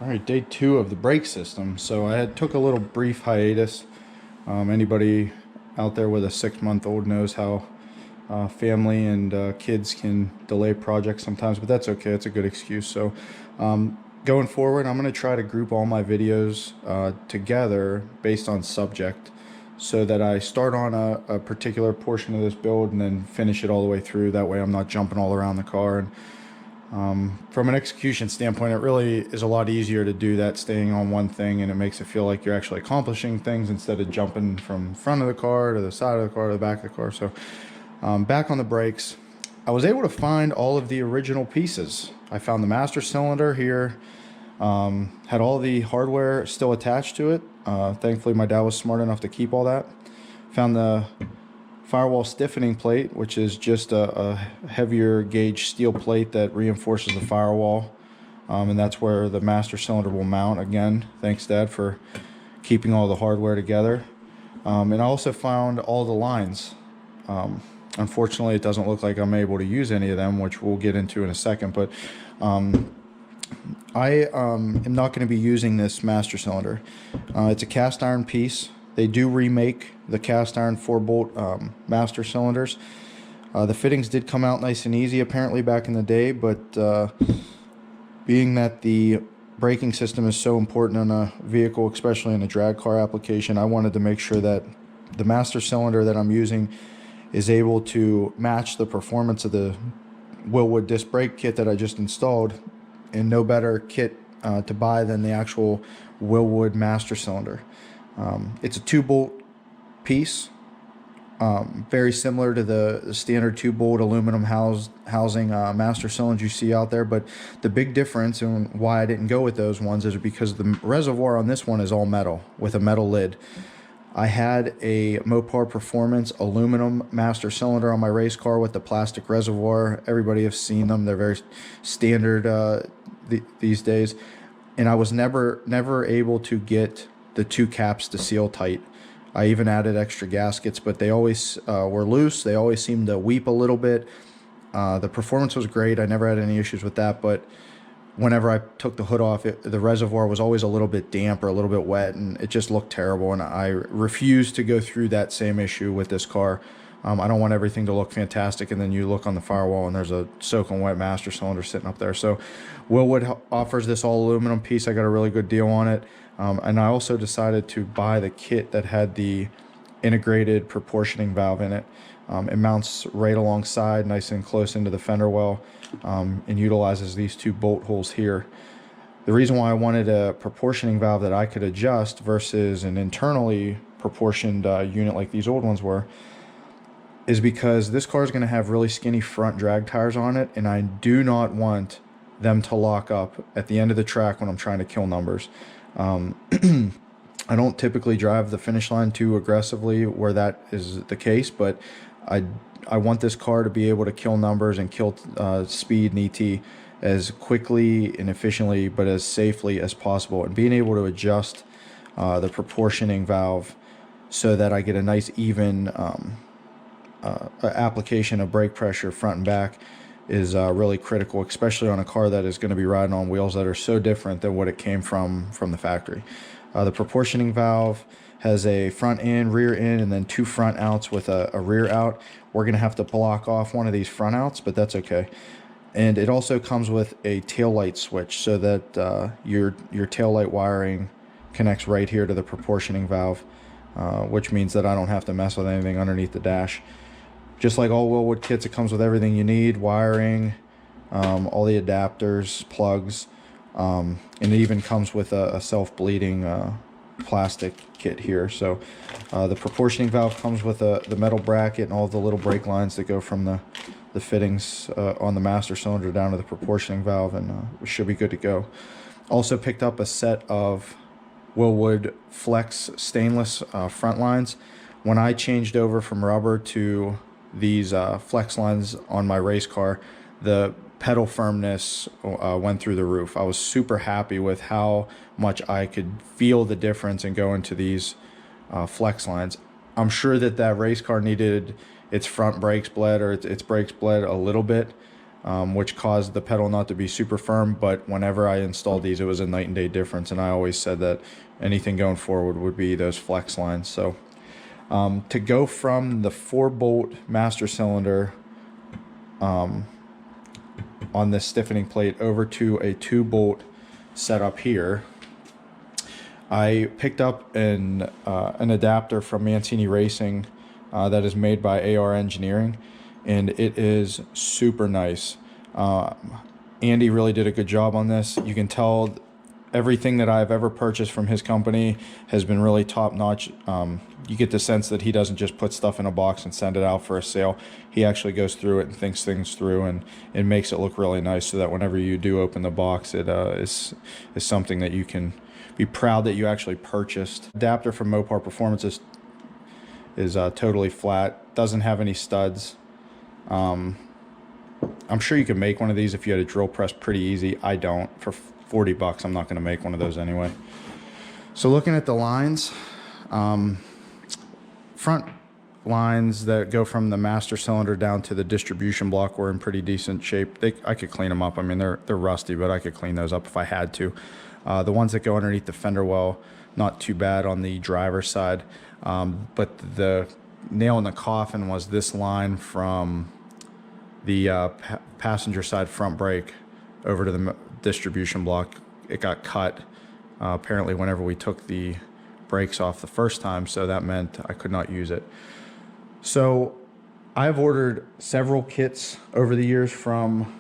All right, day 2 of the brake system. So I took a little brief hiatus. Anybody out there with a 6-month-old knows how family and kids can delay projects sometimes, but that's okay. It's a good excuse. So going forward, I'm going to try to group all my videos together based on subject, so that I start on a particular portion of this build and then finish it all the way through. That way I'm not jumping all around the car. And from an execution standpoint, it really is a lot easier to do that staying on one thing, and it makes it feel like you're actually accomplishing things instead of jumping from front of the car to the side of the car to the back of the car. So back on the brakes, I was able to find all of the original pieces. I found the master cylinder here, had all the hardware still attached to it. Thankfully my dad was smart enough to keep all that. Found the firewall stiffening plate, which is just a heavier gauge steel plate that reinforces the firewall, and that's where the master cylinder will mount. Again, thanks Dad for keeping all the hardware together. And I also found all the lines. Unfortunately, it doesn't look like I'm able to use any of them, which we'll get into in a second, but I am not going to be using this master cylinder. It's a cast iron piece. They do remake the cast iron 4-bolt master cylinders. The fittings did come out nice and easy apparently back in the day, but being that the braking system is so important in a vehicle, especially in a drag car application, I wanted to make sure that the master cylinder that I'm using is able to match the performance of the Wilwood disc brake kit that I just installed, and no better kit to buy than the actual Wilwood master cylinder. It's a 2-bolt piece, very similar to the standard 2-bolt aluminum housing master cylinders you see out there, but the big difference and why I didn't go with those ones is because the reservoir on this one is all metal with a metal lid. I had a Mopar Performance aluminum master cylinder on my race car with the plastic reservoir. Everybody has seen them. They're very standard these days. And I was never able to get the 2 caps to seal tight. I even added extra gaskets, but they always were loose. They always seemed to weep a little bit. The performance was great. I never had any issues with that, but whenever I took the hood off, the reservoir was always a little bit damp or a little bit wet, and it just looked terrible, and I refused to go through that same issue with this car. I don't want everything to look fantastic and then you look on the firewall and there's a soaking wet master cylinder sitting up there. So Wilwood offers this all aluminum piece. I got a really good deal on it, and I also decided to buy the kit that had the integrated proportioning valve in it. It mounts right alongside, nice and close into the fender well, and utilizes these 2 bolt holes here. The reason why I wanted a proportioning valve that I could adjust versus an internally proportioned unit like these old ones were is because this car is going to have really skinny front drag tires on it, and I do not want them to lock up at the end of the track when I'm trying to kill numbers. I don't typically drive the finish line too aggressively where that is the case, but I want this car to be able to kill numbers and kill speed and ET as quickly and efficiently, but as safely as possible. And being able to adjust the proportioning valve so that I get a nice even application of brake pressure front and back is really critical, especially on a car that is going to be riding on wheels that are so different than what it came from the factory. The proportioning valve has a front in, rear in, and then 2 front outs with a rear out. We're going to have to block off one of these front outs, but that's okay. And it also comes with a taillight switch so that your taillight wiring connects right here to the proportioning valve, which means that I don't have to mess with anything underneath the dash. Just like all Wilwood kits, it comes with everything you need, wiring, all the adapters, plugs, and it even comes with a self-bleeding plastic kit here. So the proportioning valve comes with the metal bracket and all the little brake lines that go from the fittings on the master cylinder down to the proportioning valve, and we should be good to go. Also picked up a set of Wilwood Flex stainless front lines. When I changed over from rubber to these flex lines on my race car, the pedal firmness went through the roof. I was super happy with how much I could feel the difference and go into these flex lines. I'm sure that race car needed its front brakes bled or its brakes bled a little bit, which caused the pedal not to be super firm. But whenever I installed these, it was a night and day difference, and I always said that anything going forward would be those flex lines. So to go from the 4-bolt master cylinder on this stiffening plate over to a 2-bolt setup here, I picked up an adapter from Mancini Racing that is made by AR Engineering, and it is super nice. Andy really did a good job on this. You can tell everything that I've ever purchased from his company has been really top notch. You get the sense that he doesn't just put stuff in a box and send it out for a sale. He actually goes through it and thinks things through, and it makes it look really nice, so that whenever you do open the box, it is something that you can be proud that you actually purchased. Adapter from Mopar Performance is totally flat, doesn't have any studs. I'm sure you could make one of these if you had a drill press pretty easy. I don't. For 40 bucks, I'm not going to make one of those anyway. So looking at the lines, front lines that go from the master cylinder down to the distribution block were in pretty decent shape. I could clean them up. I mean, they're rusty, but I could clean those up if I had to. The ones that go underneath the fender well, not too bad on the driver's side. But the nail in the coffin was this line from the passenger side front brake over to the distribution block. It got cut apparently whenever we took the brakes off the first time, so that meant I could not use it. So I've ordered several kits over the years from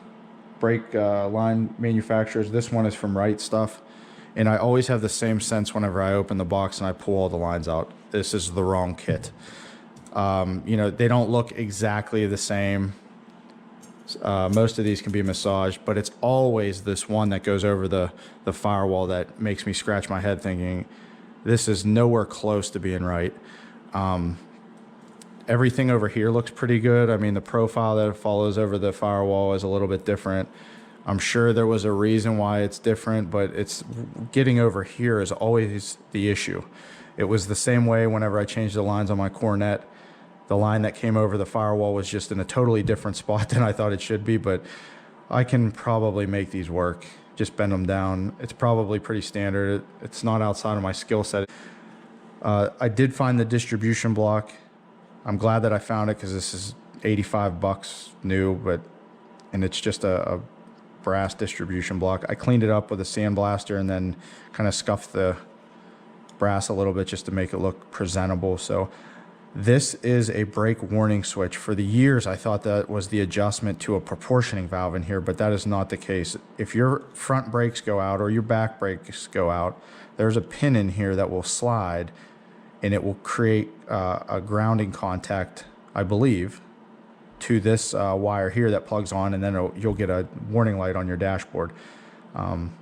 brake line manufacturers. This one is from Right Stuff, and I always have the same sense whenever I open the box and I pull all the lines out. This is the wrong kit. You know, they don't look exactly the same. Most of these can be massaged, but it's always this one that goes over the firewall that makes me scratch my head thinking, this is nowhere close to being right. Everything over here looks pretty good. I mean, the profile that follows over the firewall is a little bit different. I'm sure there was a reason why it's different, but it's getting over here is always the issue. It was the same way whenever I changed the lines on my Cornet. The line that came over the firewall was just in a totally different spot than I thought it should be, but I can probably make these work. Just bend them down. It's probably pretty standard. It's not outside of my skill set. I did find the distribution block. I'm glad that I found it because this is 85 bucks new, and it's just a brass distribution block. I cleaned it up with a sandblaster and then kind of scuffed the brass a little bit just to make it look presentable. So this is a brake warning switch. For the years, I thought that was the adjustment to a proportioning valve in here, but that is not the case. If your front brakes go out or your back brakes go out, there's a pin in here that will slide, and it will create a grounding contact, I believe, to this wire here that plugs on, and then you'll get a warning light on your dashboard. I'm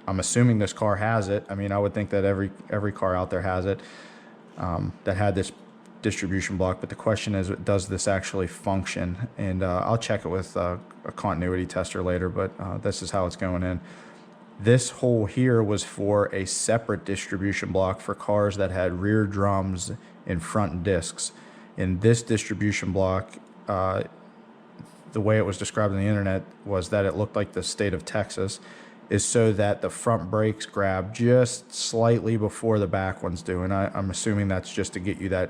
assuming this car has it. I mean, I would think that every car out there has it that had this distribution block, but the question is, does this actually function? And I'll check it with a continuity tester later, but this is how it's going in. This hole here was for a separate distribution block for cars that had rear drums and front discs. In this distribution block, the way it was described on the internet was that it looked like the state of Texas, is so that the front brakes grab just slightly before the back ones do. And I'm assuming that's just to get you that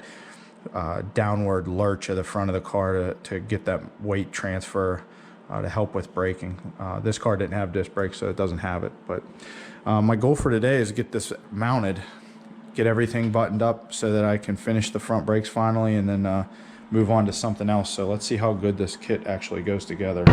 downward lurch of the front of the car to get that weight transfer to help with braking. This car didn't have disc brakes, so it doesn't have it. But my goal for today is to get this mounted, get everything buttoned up so that I can finish the front brakes finally, and then move on to something else. So let's see how good this kit actually goes together.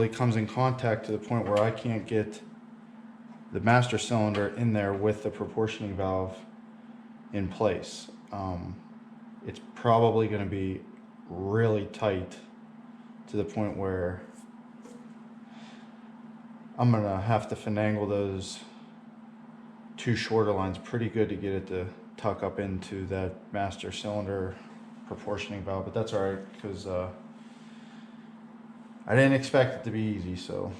it comes in contact to the point where I can't get the master cylinder in there with the proportioning valve in place. It's probably going to be really tight to the point where I'm going to have to finagle those two shorter lines pretty good to get it to tuck up into that master cylinder proportioning valve, but that's all right, because I didn't expect it to be easy. So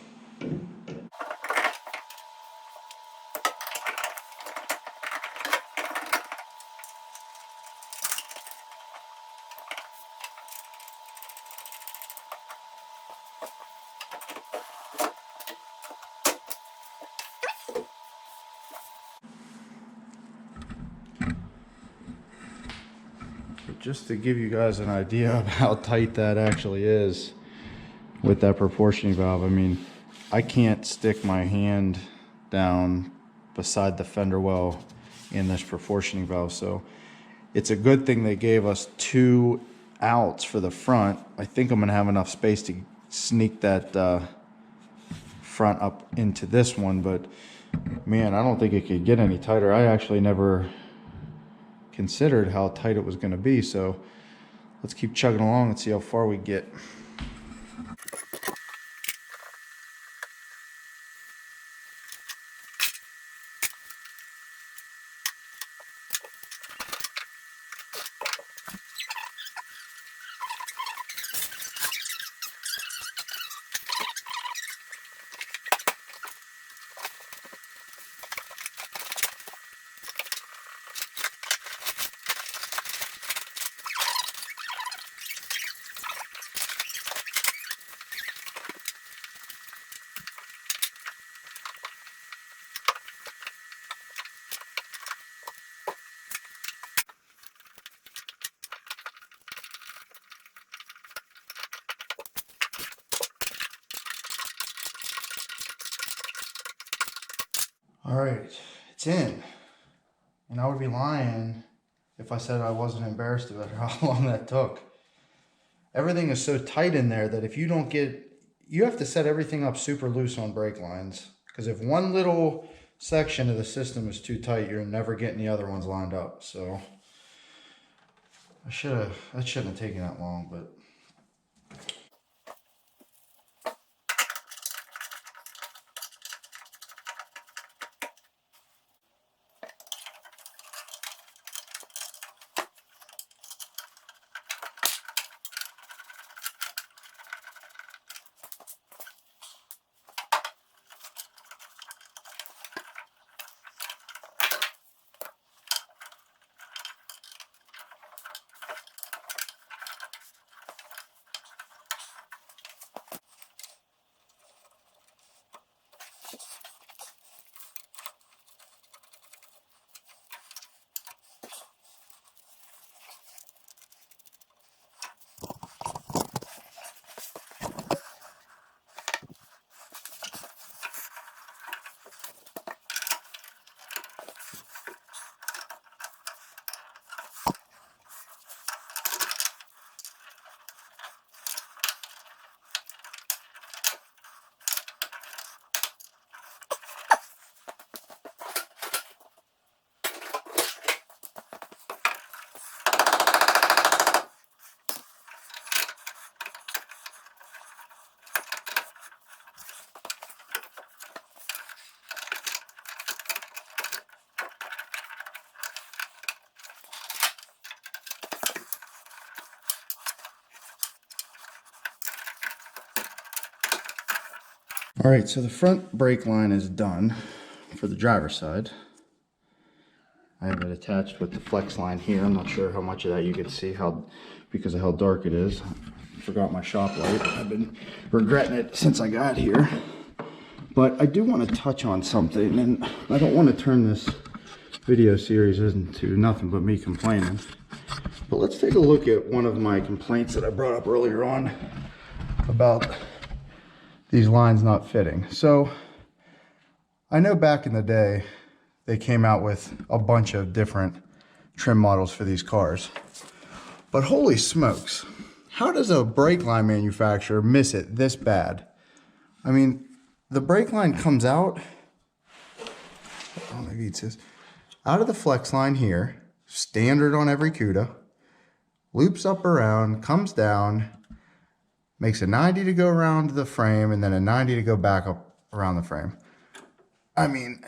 just to give you guys an idea of how tight that actually is with that proportioning valve, I mean, I can't stick my hand down beside the fender well in this proportioning valve, so it's a good thing they gave us 2 outs for the front. I think I'm gonna have enough space to sneak that front up into this one, but man, I don't think it could get any tighter. I actually never considered how tight it was going to be, so let's keep chugging along and see how far we get. All right, it's in. And I would be lying if I said I wasn't embarrassed about how long that took. Everything is so tight in there that if you don't get, you have to set everything up super loose on brake lines. Because if one little section of the system is too tight, you're never getting the other ones lined up. So that shouldn't have taken that long, but all right, so the front brake line is done for the driver's side. I have it attached with the flex line here. I'm not sure how much of that you can see because of how dark it is. I forgot my shop light. I've been regretting it since I got here. But I do want to touch on something, and I don't want to turn this video series into nothing but me complaining. But let's take a look at one of my complaints that I brought up earlier on about these lines not fitting. So I know back in the day they came out with a bunch of different trim models for these cars, but holy smokes, how does a brake line manufacturer miss it this bad? I mean, the brake line comes out, oh, maybe it says, out of the flex line here, standard on every Cuda, loops up around, comes down, makes a 90 to go around the frame, and then a 90 to go back up around the frame. I mean,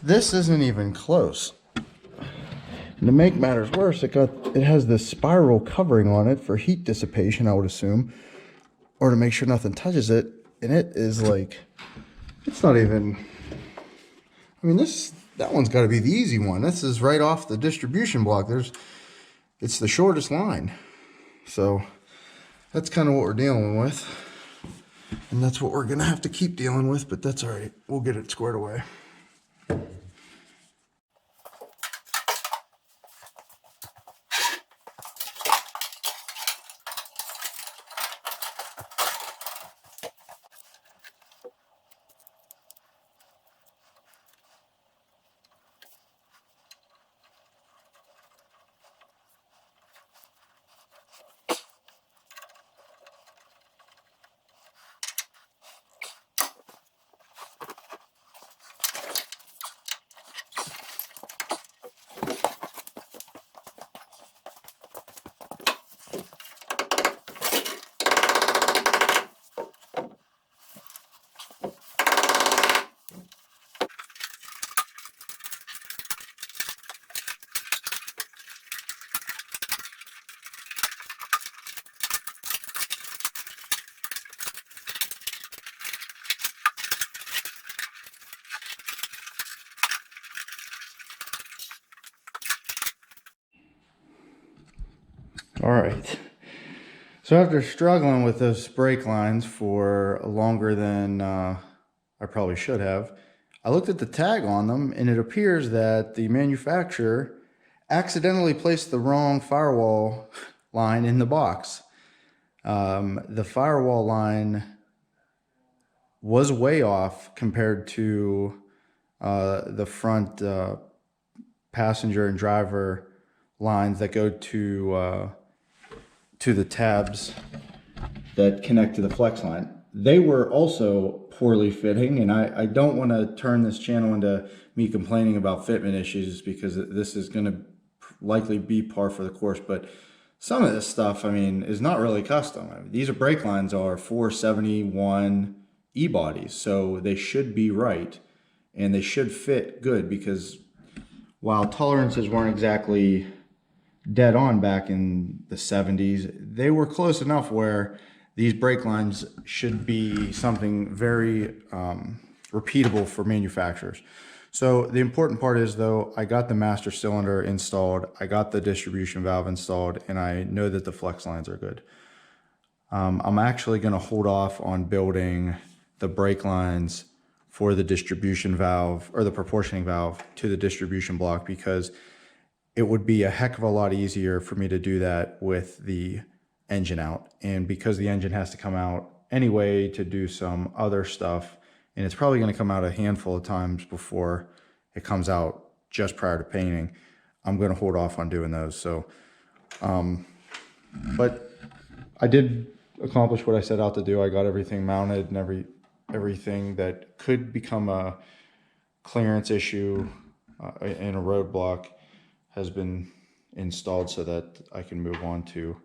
this isn't even close. And to make matters worse, it has this spiral covering on it for heat dissipation, I would assume, or to make sure nothing touches it. And it is like, it's not even, I mean, that one's got to be the easy one. This is right off the distribution block. It's the shortest line. So that's kind of what we're dealing with. And that's what we're going to have to keep dealing with, but that's all right. We'll get it squared away. All right. So after struggling with those brake lines for longer than I probably should have, I looked at the tag on them, and it appears that the manufacturer accidentally placed the wrong firewall line in the box. The firewall line was way off compared to the front passenger and driver lines that go to the tabs that connect to the flex line. They were also poorly fitting, and I don't want to turn this channel into me complaining about fitment issues, because this is going to likely be par for the course, but some of this stuff, I mean, is not really custom. I mean, these brake lines are 471 E-bodies, so they should be right, and they should fit good, because while tolerances weren't exactly dead on back in the 70s, they were close enough where these brake lines should be something very repeatable for manufacturers. So the important part is, though, I got the master cylinder installed, I got the distribution valve installed, and I know that the flex lines are good. I'm actually going to hold off on building the brake lines for the distribution valve, or the proportioning valve to the distribution block, because it would be a heck of a lot easier for me to do that with the engine out. And because the engine has to come out anyway to do some other stuff, and it's probably going to come out a handful of times before it comes out just prior to painting, I'm going to hold off on doing those. So, but I did accomplish what I set out to do. I got everything mounted, and everything that could become a clearance issue in a roadblock has been installed, so that I can move on to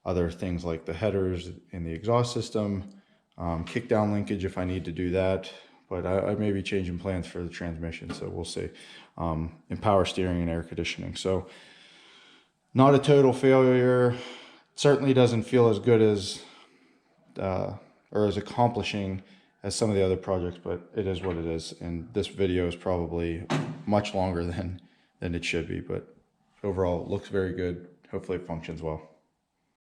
other things like the headers in the exhaust system, kick down linkage if I need to do that, but I may be changing plans for the transmission, so we'll see, and power steering and air conditioning. So not a total failure. Certainly doesn't feel as good as or as accomplishing as some of the other projects, but it is what it is, and this video is probably much longer than it should be, but overall it looks very good. Hopefully it functions well.